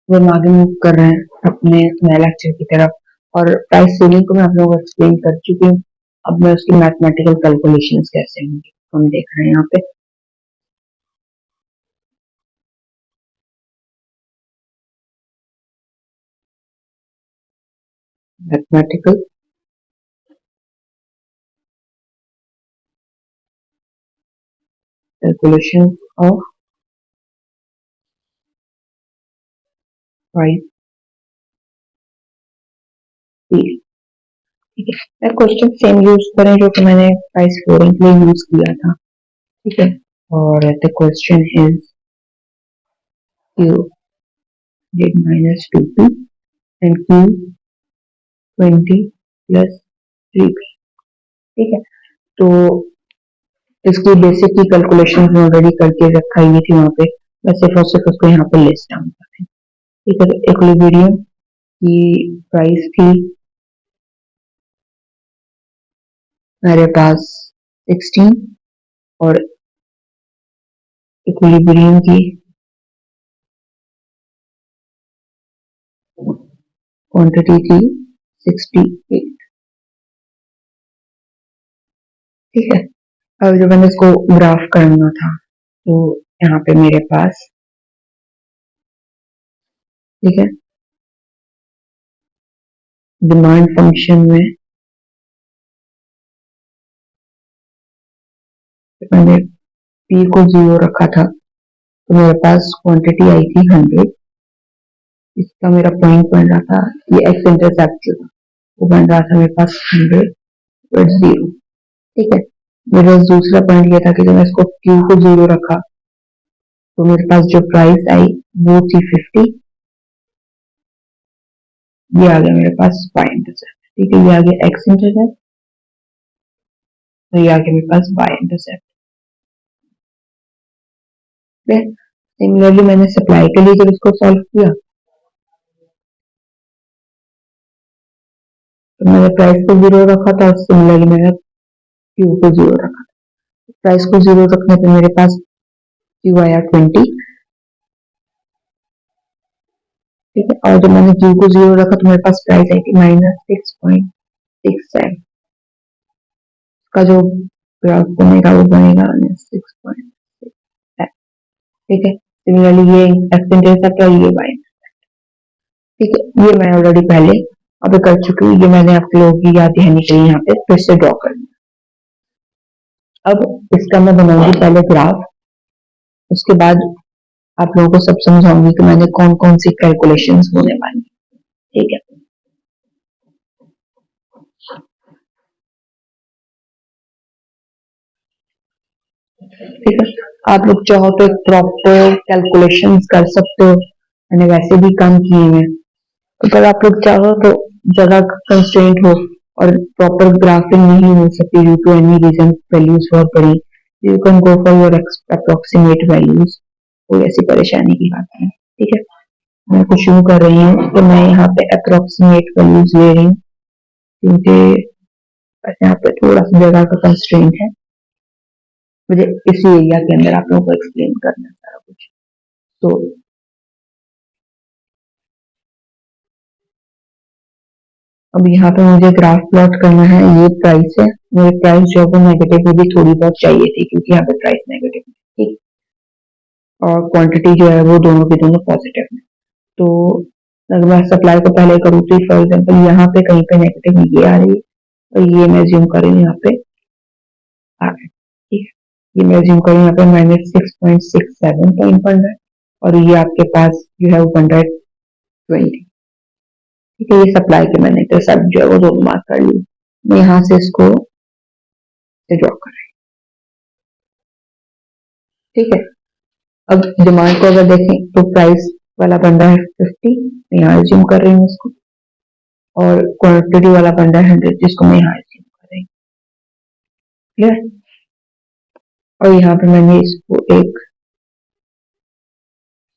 वो हम आगे मूव कर रहे हैं अपने नए लेक्चर की तरफ। और प्राइस सीलिंग को मैं आप लोगों को एक्सप्लेन कर चुकी हूँ। अब मैं उसकी मैथमेटिकल कैलकुलेशंस कैसे होंगी हम देख रहे हैं यहाँ पे। Mathematical calculation of price ceiling. ठीक है, क्वेश्चन सेम यूज करें जो कि मैंने प्राइस फ्लोरिंग के लिए यूज किया था। ठीक है, और the question is Q did minus 2P and Q 20 plus 3P। ठीक है, तो इसकी बेसिक की कैलकुलेशन ऑलरेडी करके रखा ही थी वहां पे। मैं सिर्फ और सिर्फ उसको यहाँ पे लिस्ट डाउन कर रही हूँ। ठीक है, तो इक्विलिब्रियम की प्राइस थी मेरे पास 16 और इक्विलिब्रियम की क्वांटिटी थी 68। ठीक है, अब जब मैंने इसको ग्राफ करना था तो यहाँ पे मेरे पास, ठीक है, डिमांड फंक्शन में मैंने पी को 0 रखा था तो मेरे पास क्वांटिटी आई थी 100। इसका मेरा पॉइंट बन रहा था, ये एक्स इंटरसेप्ट जो था वो बन रहा था मेरे पास 100/0। ठीक है, मेरे पास दूसरा पॉइंट ये था कि जब मैं इसको क्यू को 0 रखा तो मेरे पास जो प्राइस आई वो थी 50। ये आ गया मेरे पास वाई इंटरसेप्ट। ठीक है, ये आ गया एक्स इंटरसेप्ट तो ये आ गया मेरे पास वाई इंटरसेप्ट। सिमिलरली मैंने सप्लाई के लिए जब इसको सॉल्व किया तो मैंने प्राइस को 0 रखा था, सिमिलरली मैंने क्यू को 0 रखा। प्राइस को 0 रखने पे मेरे पास क्यू आया 20। ठीक है, और जब मैंने क्यू को 0 रखा तो मेरे पास प्राइस आई थी -6.67। का जो ग्राफ बनेगा वो बनेगा -6.67। ठीक है, सिमिलरली ये एक्स इंटरसेप्ट और ये वाई। ठीक है, ये मैं ऑलरेडी पहले अभी कर चुकी हूँ। ये मैंने आप लोगों की याद दहानी के लिए यहाँ पे फिर से ड्रॉ कर दिया। अब इसका मैं बनाऊंगी पहले ग्राफ, उसके बाद आप लोगों को सब समझाऊंगी कि मैंने कौन कौन सी कैलकुलेशंस होने वाली। ठीक है, ठीक है, आप लोग चाहो तो एक प्रॉपर कैलकुलेशंस कर सकते हो, मैंने वैसे भी काम किए हैं। अगर आप लोग चाहो तो जगह कंस्ट्रेंट हो और प्रॉपर ग्राफिंग नहीं हो सके due to any reason, values बहुत बड़ी, you can go for your approximate values. कोई ऐसी परेशानी की बात नहीं। ठीक है, मैं कुछ यूं कर रही हूँ तो मैं यहाँ पे अप्रोक्सीमेट वैल्यूज ले रही हूँ क्योंकि यहाँ पे थोड़ा सा जगह का कंस्ट्रेंट है, मुझे इसी एरिया के अंदर आप लोगों को एक्सप्लेन करना है सारा कुछ। तो अब यहाँ पे मुझे ग्राफ प्लॉट करना है। ये प्राइस है, मुझे प्राइस जो है वो नेगेटिव में भी थोड़ी बहुत चाहिए थी क्योंकि यहाँ पे प्राइस नेगेटिव है। ठीक, और क्वांटिटी जो है वो दोनों की दोनों पॉजिटिव है। तो अगर मैं सप्लाई को पहले करूँ तो फॉर एग्जाम्पल यहाँ पे कहीं पे नेगेटिव ये आ रही है और ये मैं ज्यूम कर रही हूँ यहाँ पे आ रहा है। ठीक है, ये मैं ज्यूम कर रही हूँ यहाँ पे -6.67 पॉइंट बन रहा है और ये आपके पास जो है वो बन रहा है 20। ठीक है, ये सप्लाई के मैंने इंटरसेप्ट जो है वो दोनों मार्क कर ली। मैं यहाँ से इसको ड्रॉ कर रही हूँ। ठीक है, अब डिमांड को अगर देखें तो प्राइस वाला बन रहा है 50, मैं यहाँ ज्यूम कर रही हूँ इसको, और क्वांटिटी वाला बन रहा है 100 जिसको मैं यहाँ ज्यूम कर रही हूँ। क्लियर, और यहाँ पे मैंने इसको एक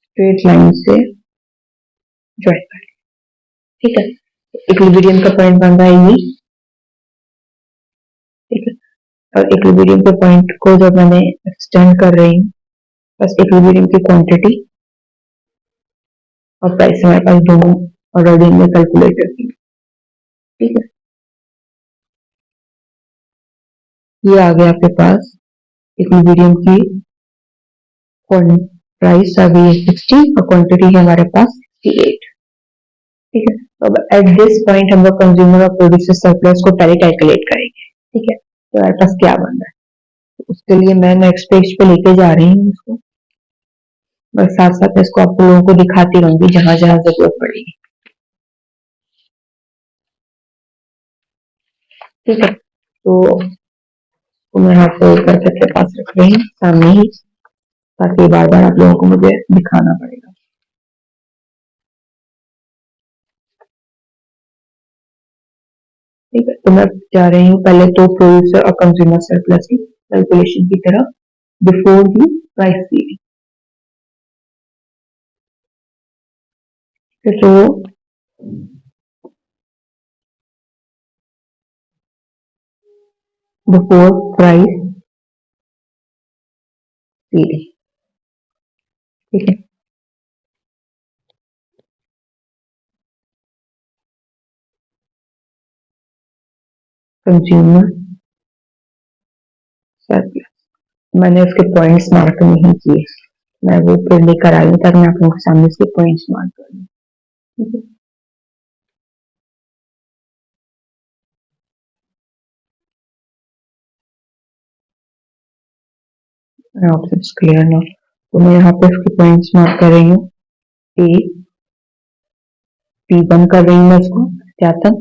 स्ट्रेट लाइन से ज्वाइन कर लिया। ठीक है, इक्विलिब्रियम का पॉइंट बन रहा है ये। ठीक है, और इक्विलिब्रियम के पॉइंट को जब मैंने एक्सटेंड कर रही हूँ, बस इक्विलिब्रियम की क्वांटिटी और प्राइस हमारे पास दोनों ऑलरेडी हमने कैलकुलेट रखी, ठीक है। ये आ गया आपके पास इक्विलिब्रियम की प्राइस आ गई है 60 और क्वांटिटी है हमारे पास 68, ठीक है। तो अब एट दिस पॉइंट हम लोग कंज्यूमर और प्रोड्यूसर सरप्लस को पहले कैलकुलेट करेंगे, ठीक है। तो हमारे पास क्या बन रहा है, तो उसके लिए मैं नेक्स्ट पेज पे लेके जा रही हूँ इसको, बस साथ साथ इसको आप लोगों को दिखाती रहूंगी जहां जहां जरूरत पड़ेगी, ठीक है। तो मैं यहाँ पे करके अपने पास रख रही हूँ सामने ही, ताकि बार बार आप लोगों को मुझे दिखाना पड़ेगा, ठीक है। तो मैं जा रही हूँ पहले तो प्रोड्यूसर और कंज्यूमर सरप्लस की कैलकुलेशन की तरफ बिफोर दी प्राइस सीलिंग। तो बिफोर प्राइस सीलिंग, ठीक है। कंज्यूमर सरप्लस, मैंने उसके पॉइंट्स मार्क नहीं किए, मैं वो फिर लेकर आई हूँ ताकि मैं आप लोगों के सामने इसके पॉइंट्स मार्क कर दूँ, ठीक है। आपसे क्लियर ना, तो मैं यहाँ पे इसके पॉइंट्स मार्क कर रही हूँ। ए P1 कर रही हूँ मैं इसको सत्यापन,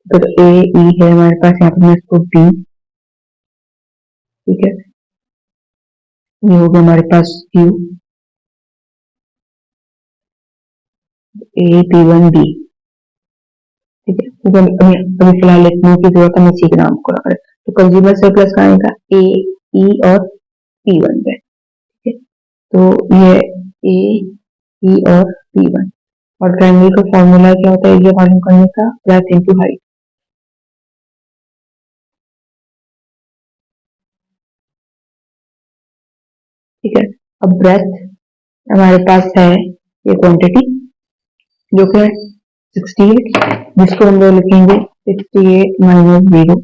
फिर ए ई है हमारे पास, यहाँ पे मैं इसको बी, ठीक है। ये हो गया हमारे पास क्यू, ए P1 बी, ठीक है। तो अभी फिलहाल लिखने की जरूरत है, मैं इसी के नाम को रख रहा हूँ। तो कंज्यूमर सरप्लस का आएगा ए ई और P1 पे, ठीक है। तो ये ए ई और P1, और ट्रायंगल का फॉर्मूला क्या होता है एरिया मालूम करने का, ब्रेथ इनटू हाइट, ठीक है। अब ब्रेथ हमारे पास है ये क्वांटिटी जो कि 68, जिसको हम लोग लिखेंगे 68 माइनस 0,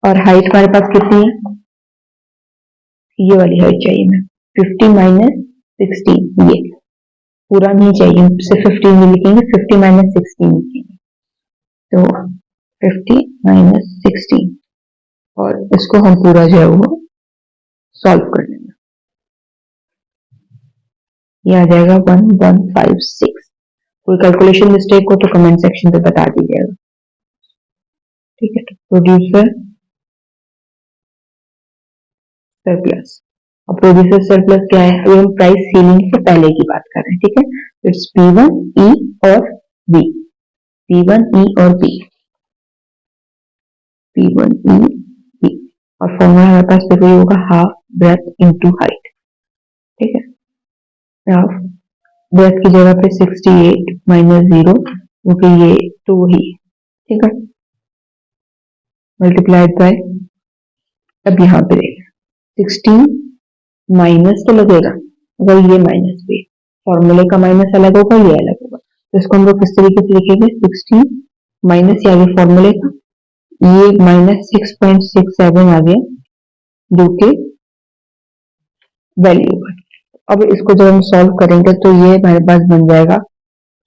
और हाइट हमारे पास कितनी है, ये वाली हाइट चाहिए मैं, 50 माइनस 16, ये पूरा नहीं चाहिए, सिर्फ 15 भी लिखेंगे, 50 माइनस 16 लिखेंगे, तो 50 माइनस 16, और इसको हम पूरा जो है वो सॉल्व कर लेंगे, ये आ जाएगा 1156। कोई कैलकुलेशन मिस्टेक हो तो कमेंट सेक्शन पे बता दीजिएगा, ठीक है। तो प्रोड्यूसर सरप्लस, अब प्रोड्यूसर सरप्लस क्या है, अभी हम प्राइस सीलिंग से पहले की बात कर रहे हैं, ठीक है। इट्स P1 E और B, P1 E और B, P1 E B, और फॉर्मूला हमारे पास फिर वही होगा हाफ ब्रेथ इनटू हाइट, ठीक है। हाफ ब्रेथ की जगह पे 68 माइनस 0, क्योंकि ये तो वही, ठीक है, मल्टीप्लाइड बाय, अब यहाँ पे देखिए 16 माइनस तो लगेगा, अगर ये माइनस भी, फॉर्मूले का माइनस अलग होगा, ये अलग होगा, तो इसको हम लोग किस तरीके से लिखेंगे, 16 माइनस ये आगे फॉर्मूले का, ये माइनस 6.67 आ गया जो कि वैल्यू है। अब इसको जब हम सॉल्व करेंगे तो ये हमारे पास बन जाएगा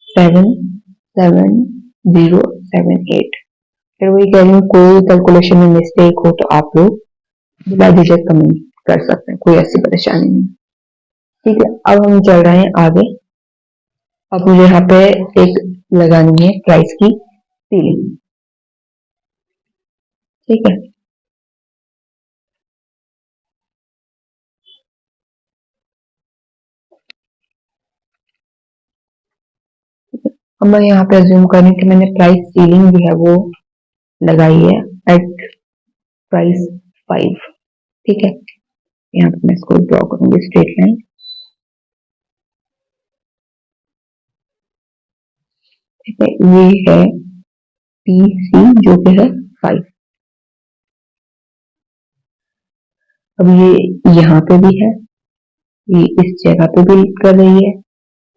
77078। फिर वही कह रही हूँ, कोई कैलकुलेशन में मिस्टेक हो तो आप लोग बिला झिझक कमेंट कर सकते हैं, कोई ऐसी परेशानी नहीं, ठीक है। अब हम चल रहे हैं आगे, अब मुझे यहाँ पे एक लगानी है प्राइस की सीलिंग, ठीक है। अब मैं यहाँ पे अज्यूम करें कि मैंने प्राइस सीलिंग जो है वो लगाई है एट प्राइस 5, ठीक है। यहाँ पे मैं इसको ड्रॉ करूंगी स्ट्रेट लाइन, ठीक है। ये है पी सी जो कि है 5, अब ये यहाँ पे भी है, ये इस जगह पे भी कर रही है,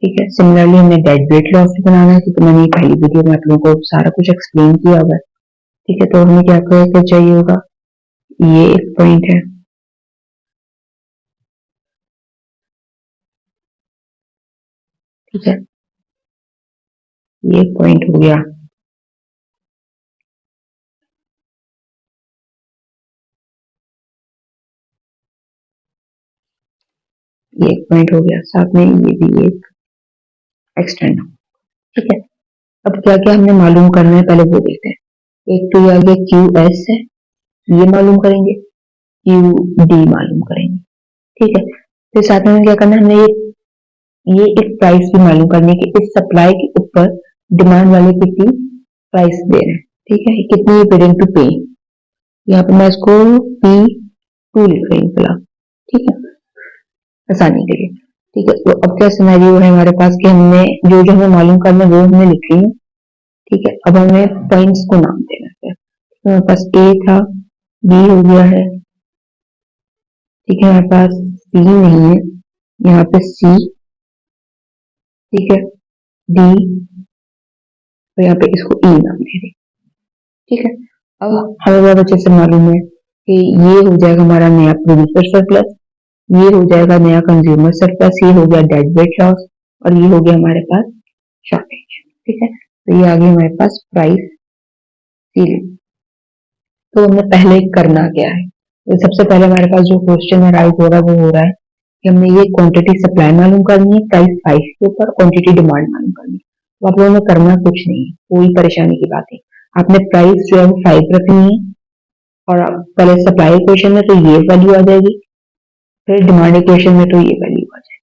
ठीक है। सिमिलरली हमें डेड वेट लॉस भी बनाना है, क्योंकि मैंने पहली वीडियो में आप लोगों को सारा कुछ एक्सप्लेन किया हुआ है। ठीक है, तो हमें क्या करके चाहिए होगा, ये एक पॉइंट है, ठीक है, ये पॉइंट हो गया। ये एक पॉइंट हो गया, साथ में ये भी एक एक्सटेंड। ठीक है, अब क्या क्या हमने मालूम करना है पहले वो देखते हैं। एक तो ये आगे क्यू एस है, ये मालूम करेंगे, क्यू डी मालूम करेंगे। ठीक है, फिर साथ में हमें क्या करना है, हमने ये एक प्राइस भी मालूम करनी है कि इस सप्लाई के ऊपर डिमांड वाले कितनी प्राइस दे रहे हैं। ठीक है, कितनी विलिंग टू पे, यहाँ पे मैं इसको P2 लिख रही हूँ फिलहाल। ठीक है, आसानी के लिए। ठीक है, तो अब क्या सिनेरियो है हमारे पास कि हमने जो जो हमें मालूम करना है वो हमने लिख ली है। ठीक है, अब हमें पॉइंट्स को नाम देना है। तो हमारे पास A था, B हो गया है। ठीक है, हमारे पास C नहीं है, यहाँ पे C। ठीक है, D, तो यहाँ पे इसको E नाम दे दें। ठीक है, अब हमें बहुत अच्छे से मालूम है कि ये हो जाएगा हमारा नया प्रोड्यूसर सरप्लस, ये हो जाएगा नया कंज्यूमर सरप्लस, ये हो गया डेड वेट लॉस, और ये हो गया हमारे पास शॉर्टेज। ठीक है, तो ये आ गया हमारे पास प्राइस सीलिंग। तो हमें पहले करना क्या है, तो सबसे पहले हमारे पास जो क्वेश्चन राइज हो रहा है वो हो रहा है कि हमने ये क्वांटिटी सप्लाई मालूम करनी है प्राइस 5 के ऊपर, क्वांटिटी डिमांड मालूम करनी है। तो आप लोगों ने करना कुछ नहीं है, कोई परेशानी की बात है। आपने प्राइस जो है वो 5 रखनी है, और पहले सप्लाई इक्वेशन में तो ये वैल्यू आ जाएगी, फिर डिमांड इक्वेशन में तो ये वैल्यू आ जाएगी।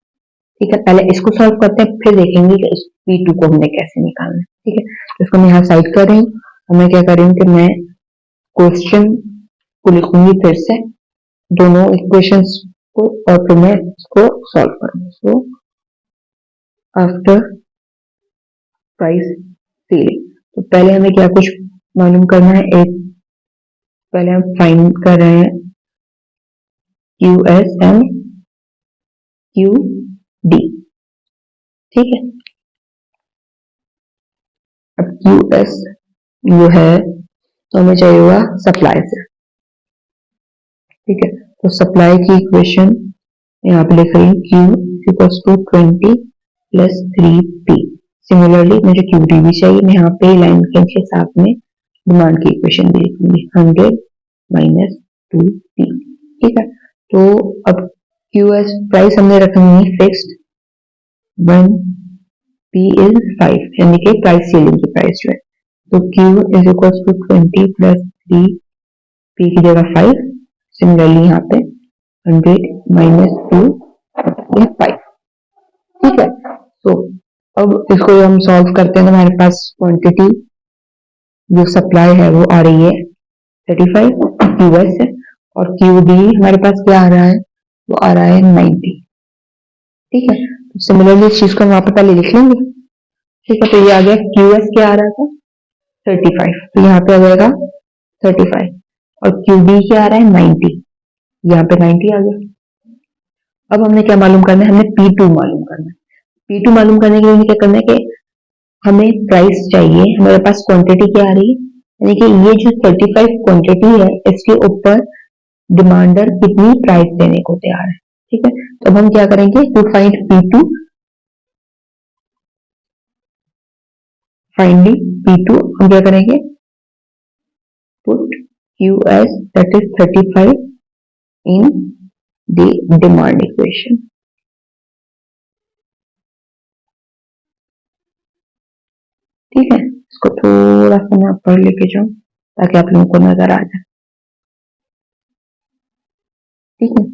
ठीक है, पहले इसको सॉल्व करते हैं, फिर देखेंगे कि इस P2 को हमने कैसे निकालना है। ठीक है, तो इसको मैं यहाँ साइड कर रही हूँ, और मैं क्या कर रही हूँ कि मैं क्वेश्चन को लिखूंगी फिर से, दोनों इक्वेशंस को, और फिर मैं इसको सॉल्व करूंगी। सो आफ्टर प्राइस सीलिंग, तो पहले हमें क्या कुछ मालूम करना है। एक पहले हम फाइंड कर रहे हैं Q S and Q D. ठीक है, अब क्यू एस जो है तो हमें चाहिए होगा सप्लाई से। ठीक है, तो सप्लाई की इक्वेशन यहाँ पे लिख रही हूँ, Q equals to 20 plus 3P। Similarly मुझे क्यू डी भी चाहिए, मैं यहाँ पे लाइन के साथ में डिमांड की इक्वेशन भी लिखूंगी, 100 माइनस 2P। ठीक है, तो अब क्यू एस प्राइस हमने रखनी है फिक्स्ड, 1P इज 5, यानी कि प्राइस सीलिंग की प्राइस जो है। तो Q is equals to 20 plus 3P की जगह 5। सिमिलरली यहाँ पे 100 माइनस 2 5। ठीक है, तो अब इसको हम सॉल्व करते हैं, तो हमारे पास क्वांटिटी जो सप्लाई है वो आ रही है 35 QS है, और QD हमारे पास क्या आ रहा है, वो आ रहा है 90। ठीक है, तो सिमिलरली इस चीज को हम वहां पर पहले लिख लेंगे। ठीक है, तो ये आ गया QS क्या आ रहा था 35, तो यहाँ पे आ जाएगा 35, और QD क्या आ रहा है 90, यहाँ पे 90 आ गया। अब हमने क्या मालूम करना है, हमने P2 मालूम करना है। P2 मालूम करने के लिए क्या करना है कि हमें प्राइस चाहिए, हमारे पास क्वांटिटी क्या आ रही है, यानी कि ये जो 35 क्वांटिटी है इसके ऊपर डिमांडर कितनी प्राइस देने को तैयार है। ठीक है, तो अब हम क्या करेंगे, to find P2, finding P2 हम क्या करेंगे, put QS that is 35 in the demand equation. ठीक है, इसको थोड़ा सा मैं ऊपर लेके जाऊं ताकि आप लोगों को नजर आ जाए। ठीक है,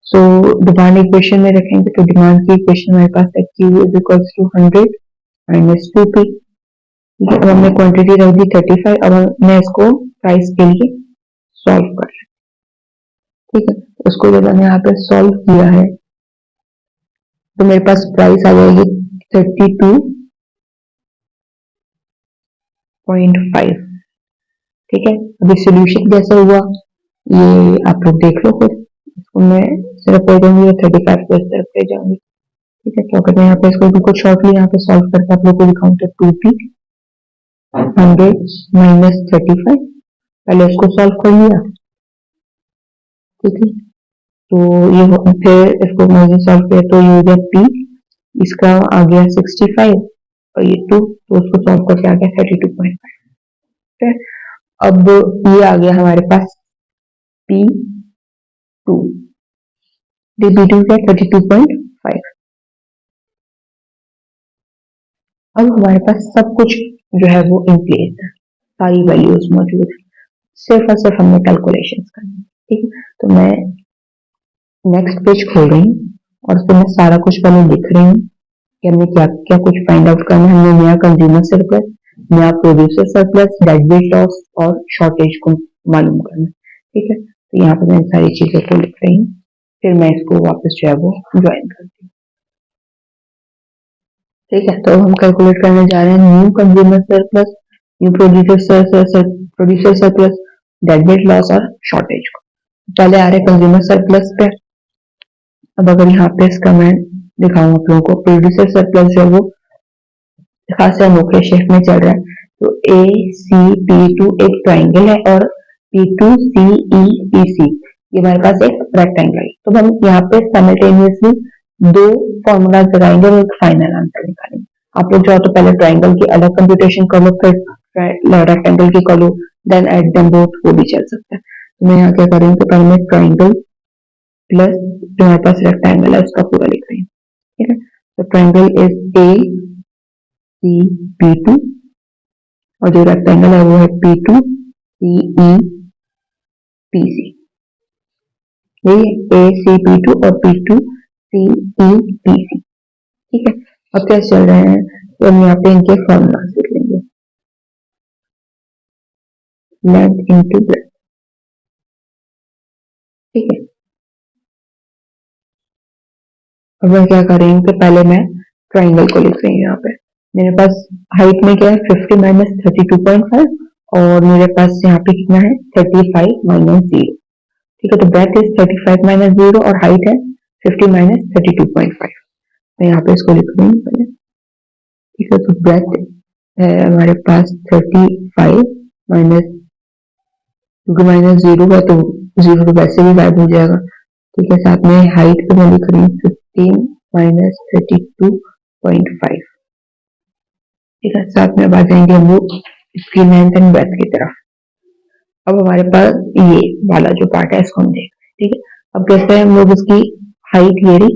सो डिमांड इक्वेशन में रखेंगे, तो डिमांड की इक्वेशन हमारे पास है Q is equals to 100 minus 2P। ठीक है, अब हमने क्वांटिटी रख दी 35, अब मैं इसको प्राइस के लिए सॉल्व कर रहा हूं। ठीक है, उसको जब मैंने यहाँ पे सॉल्व किया है तो मेरे पास प्राइस आ जाएगी 32.5। ठीक है, अभी सोल्यूशन कैसे हुआ ये आप लोग देख लो खुद, इसको मैं सिर्फ ले जाऊंगी 35 को इस तरफ ले जाऊंगी, ठीक है, क्या करते हैं यहाँ पे इसको बिल्कुल शॉर्टली यहाँ पे सॉल्व करके आप लोग को दिखाऊं तो 2p 100 माइनस 35, पहले इसको सॉल्व कर लिया। ठीक है, तो ये फिर इसको मैंने सॉल्व किया तो ये हो गया p, इसका आ गया 65 और ये 2, तो उसको सॉल्व करके आ गया 32.5। ठीक है, अब ये आ गया हमारे पास p2, p2 का 32.5। अब हमारे पास सब कुछ जो है वो इन प्लेस है, सारी वैल्यूज मौजूद है, सिर्फ और सिर्फ हमने कैलकुलेशन करनी है। ठीक है, तो मैं नेक्स्ट पेज खोल रही हूँ और उसमें मैं सारा कुछ पहले लिख रही हूँ कि हमने क्या क्या कुछ फाइंड आउट करना है। हमने नया कंज्यूमर सरप्लस, नया producer surplus, dead weight loss और शॉर्टेज को मालूम करना है। ठीक है, तो यहाँ पे मैं सारी चीजों को लिख रही हूँ, फिर मैं इसको वापस जो है वो ज्वाइन करती हूँ। ठीक है, तो हम कैलकुलेट करने जा रहे हैं new consumer surplus, new producer surplus, dead weight loss और शॉर्टेज को। पहले आ रहे कंज्यूमर सरप्लस पे। अब अगर यहाँ पे इसका मैं दिखाऊं आप लोगों को, प्रोड्यूसर सरप्लस जो है वो खास अनोखे शेप में चल रहा है। तो ACP2 एक ट्राइंगल है और P2CEPC ये हमारे पास एक रेक्टेंगल है। तो हम यहाँ पे साइमल्टेनियसली दो फॉर्मूला लगाएंगे और एक फाइनल आंसर निकालेंगे। आप लोग जो तो पहले ट्राइंगल की अलग कंप्यूटेशन कर लो, फिर रेक्टेंगल की कर लो, देन एड देम बोथ, वो भी चल सकता है। तो मैं यहाँ क्या करेंगे, तो पहले मैं ट्राइंगल प्लस जो हमारे पास रेक्टेंगल है उसका पूरा लिख रही हूँ। ठीक है, तो ट्राइंगल इज ACP2 और जो रेक्टेंगल है वो है P2CEPC। ये ACP2 और P2CEPC। ठीक है, अब क्या चल रहे हैं, तो हम यहाँ पे इनके फॉर्मूला लिख लेंगे, लेंथ इनटू ब्रेड्थ। ठीक है, अब मैं क्या करेंगे कि पहले मैं ट्राइंगल को लिख रही हूँ। यहाँ पे मेरे पास हाइट में क्या है 50 माइनस 32.5 और मेरे पास यहाँ पे कितना है 35 माइनस 0। ठीक है, तो ब्रेथ इज 35 माइनस 0 और हाइट है 50 माइनस 32.5। मैं यहाँ पे इसको लिख रही हूँ पहले। ठीक है, तो ब्रेथ है हमारे पास 35 माइनस, क्योंकि माइनस 0 है तो 0 तो वैसे भी गायब हो जाएगा। ठीक है, साथ में हाइट पे मैं लिख रही हूँ 15 माइनस 32.5। ठीक है, साथ में अब आ जाएंगे हम लोग इसकी लेंथ एंड ब्रेथ की तरफ। अब हमारे पास ये वाला जो पार्ट है इसको हम देख रहे हैं। ठीक है, अब कैसे हैं हम लोग इसकी हाइट ये रही,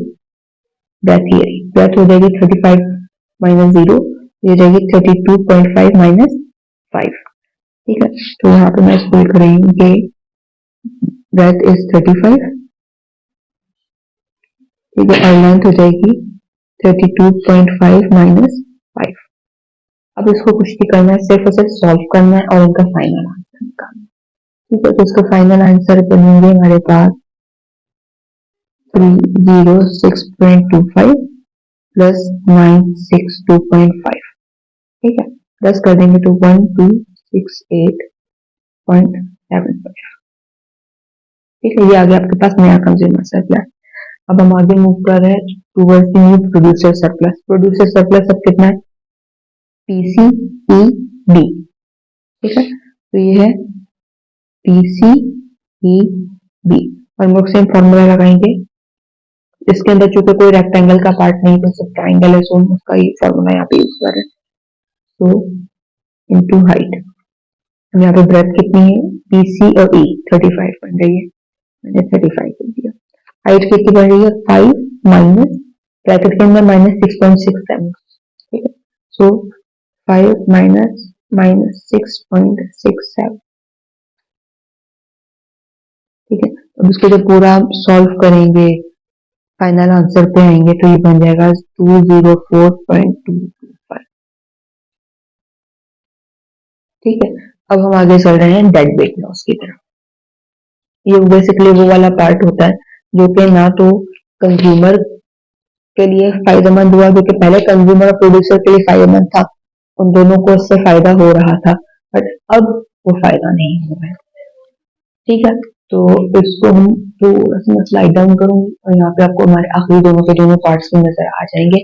ब्रेथ ये रही, ब्रेथ हो जाएगी 35 माइनस 0, ये जाएगी 32.5 माइनस 5। ठीक है, तो यहाँ पे मैं इसको लिख रही हूँ कि ब्रेथ इज 35। ठीक है, और लेंथ हो जाएगी 32.5 माइनस 5। अब इसको कुछ नहीं करना है, सिर्फ और सिर्फ सॉल्व करना है और इनका फाइनल आंसर निकालना है। ठीक है, तो इसका फाइनल आंसर बनेंगे हमारे पास 306.25 प्लस 962.5। ठीक है, प्लस कर देंगे तो 1268.75। ठीक है, ये आ गया आपके पास नया कंज्यूमर सरप्लस। अब हम आगे मूव कर रहे हैं towards the new producer surplus. Producer surplus अब कितना है PCED। ठीक है, तो ये है PCED और हम लोग सेम फॉर्मूला लगाएंगे। इसके अंदर चूंकि कोई रेक्टेंगल का पार्ट नहीं, तो सिर्फ ट्राइंगल है, सो उसका ये फॉर्मूला यहाँ पे यूज कर रहे हैं। तो इनटू हाइट, यहाँ पे ब्रेथ कितनी है PC और E 35 बन रही है, मैंने 35 कर दिया। हाइट कितनी बन रही है 5 माइनस ब्रैकेट के अंदर माइनस 6.67। ठीक है, सो 5 माइनस माइनस 6.67। ठीक है, अब इसको जब पूरा सॉल्व करेंगे फाइनल आंसर पे आएंगे तो ये बन जाएगा 204.225। ठीक है, अब हम आगे चल रहे हैं डेड वेट लॉस की तरफ। ये बेसिकली वो वाला पार्ट होता है जो कि ना तो कंज्यूमर के लिए फायदेमंद हुआ, जो कि पहले कंज्यूमर और प्रोड्यूसर के लिए फायदेमंद था, उन दोनों को इससे फायदा हो रहा था, बट अब वो फायदा नहीं हो रहा है। ठीक है, तो इसको हम थोड़ा सा मैं स्लाइड डाउन करूंगी और यहाँ पे आपको हमारे आखिरी दोनों के दोनों पार्ट्स भी नजर आ जाएंगे।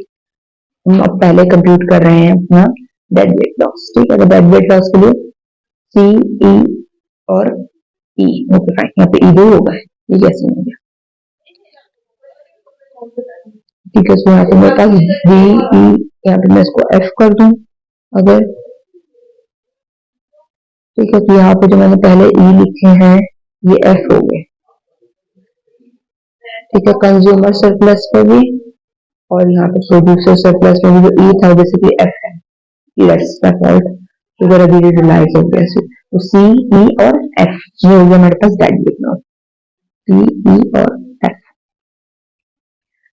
हम अब पहले कंप्यूट कर रहे हैं अपना डेड वेट लॉस। ठीक है, तो डेड वेट लॉस के लिए सी, ई और ई। ओके फाइन, यहाँ पे ई दो होगा, ये कैसे हो गया? ठीक है, तो यहाँ पे मेरे पास डी ई, यहाँ पे मैं इसको एफ कर दूं अगर। ठीक है, तो यहाँ पे जो मैंने पहले ई लिखे हैं ये एफ हो गए। ठीक है, कंज्यूमर सरप्लस पे भी और यहाँ पे प्रोड्यूसर सरप्लस में भी जो ई था बेसिकली एफ है। लेट्स सपोर्ट शुगर अभी रियलाइज हो गया सी, तो सी, ई और एफ ये हो गया हमारे पास डेड वेट लॉस। सी, ई और एफ।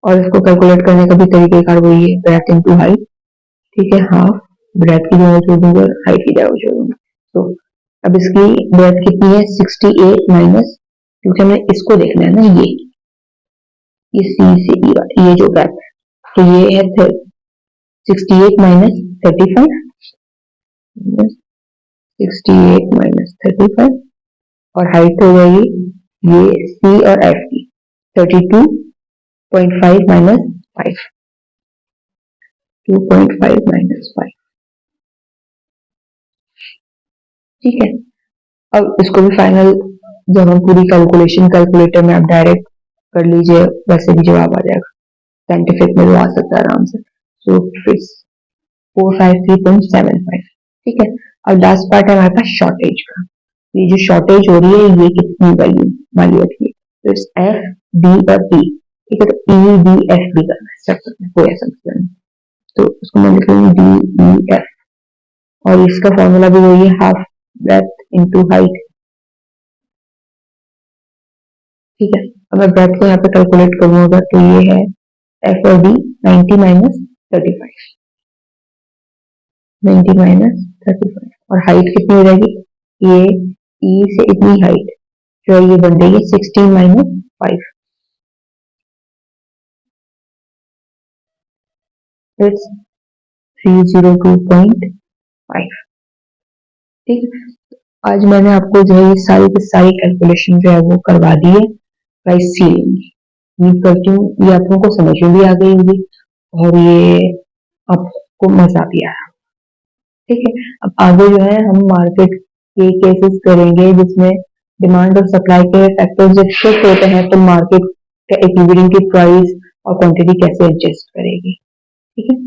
और इसको कैलकुलेट करने का भी तरीकेकार वही है, ब्रेथ इनटू हाइट। ठीक है, हाफ ब्रेथ की जगह जोड़ूंगा और हाइट की जगह जोड़ूंगा। तो अब इसकी ब्रेथ कितनी है? 68 माइनस, क्योंकि हमें इसको देखना है ना, ये सी से ई, ये जो गैप है, तो ये है 68 माइनस 35, 68 माइनस 35 और हाइट हो जाएगी ये सी और एफ की 32.5 माइनस 5, 2.5 माइनस 5। ठीक है, अब इसको भी फाइनल जब हम पूरी कैलकुलेशन कैलकुलेटर में आप डायरेक्ट कर लीजिए, वैसे भी जवाब आ जाएगा। साइंटिफिक में वो आ सकता है आराम से। सो 453.75। ठीक है, अब लास्ट पार्ट है हमारे पास शॉर्टेज का। ये जो शॉर्टेज हो रही है ये कितनी वैल्यू वाली होती है? तो इट्स एफ, डी और ई। ठीक है, तो ई, डी, एफ भी करना है, कोई ऐसा मसला नहीं। तो उसको मैं लिख लूंगी डी, ई, एफ। और इसका फॉर्मूला भी वही है, हाफ ब्रेथ इनटू हाइट। ठीक है, अब मैं ब्रेथ को यहाँ पे कैलकुलेट करूंगा तो ये है एफ और डी 90 माइनस 35, 90 माइनस 35। और हाइट कितनी हो जाएगी? ये ई से इतनी हाइट जो है ये बन रही है 16 माइनस 5, इट्स 302.5। ठीक है, आज मैंने आपको जो है ये सारी की सारी कैलकुलेशन जो है वो करवा दी है प्राइस सीलिंग। उम्मीद करती हूँ ये आप लोगों को समझ में भी आ गई होगी और ये आपको मजा भी आया। ठीक है, अब आगे जो है हम मार्केट के केसेस करेंगे जिसमें डिमांड और सप्लाई के फैक्टर्स जब शिफ्ट होते हैं तो मार्केट का इक्विलिब्रियम की प्राइस और क्वांटिटी कैसे एडजस्ट करेगी। ठीक है।